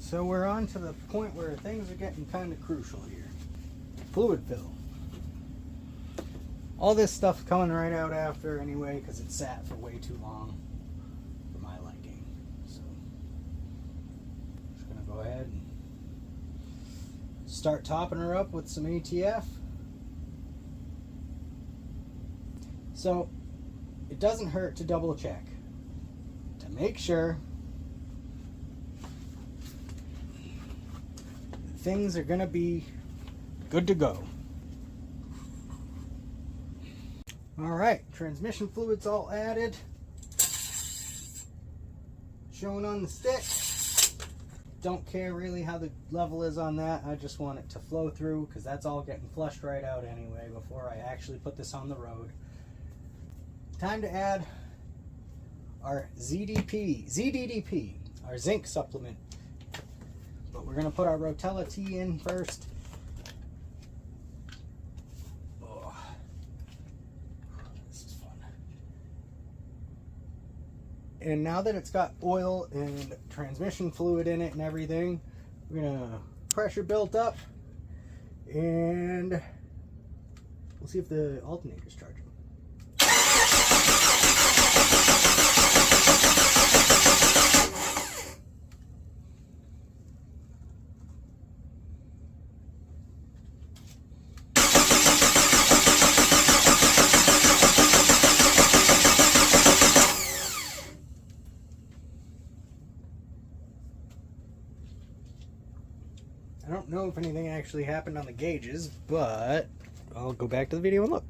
So we're on to the point where things are getting kind of crucial here. Fluid fill. All this stuff coming right out after anyway because it sat for way too long for my liking. So just gonna go ahead and start topping her up with some ATF. So it doesn't hurt to double check to make sure things are gonna be good to go. Alright, transmission fluid's all added. Shown on the stick. Don't care really how the level is on that. I just want it to flow through because that's all getting flushed right out anyway before I actually put this on the road. Time to add our ZDDP, our zinc supplement. But we're going to put our Rotella tea in first. Oh, this is fun. And now that it's got oil and transmission fluid in it and everything, we're going to pressure built up and we'll see if the alternator's charging. I don't know if anything actually happened on the gauges, but I'll go back to the video and look.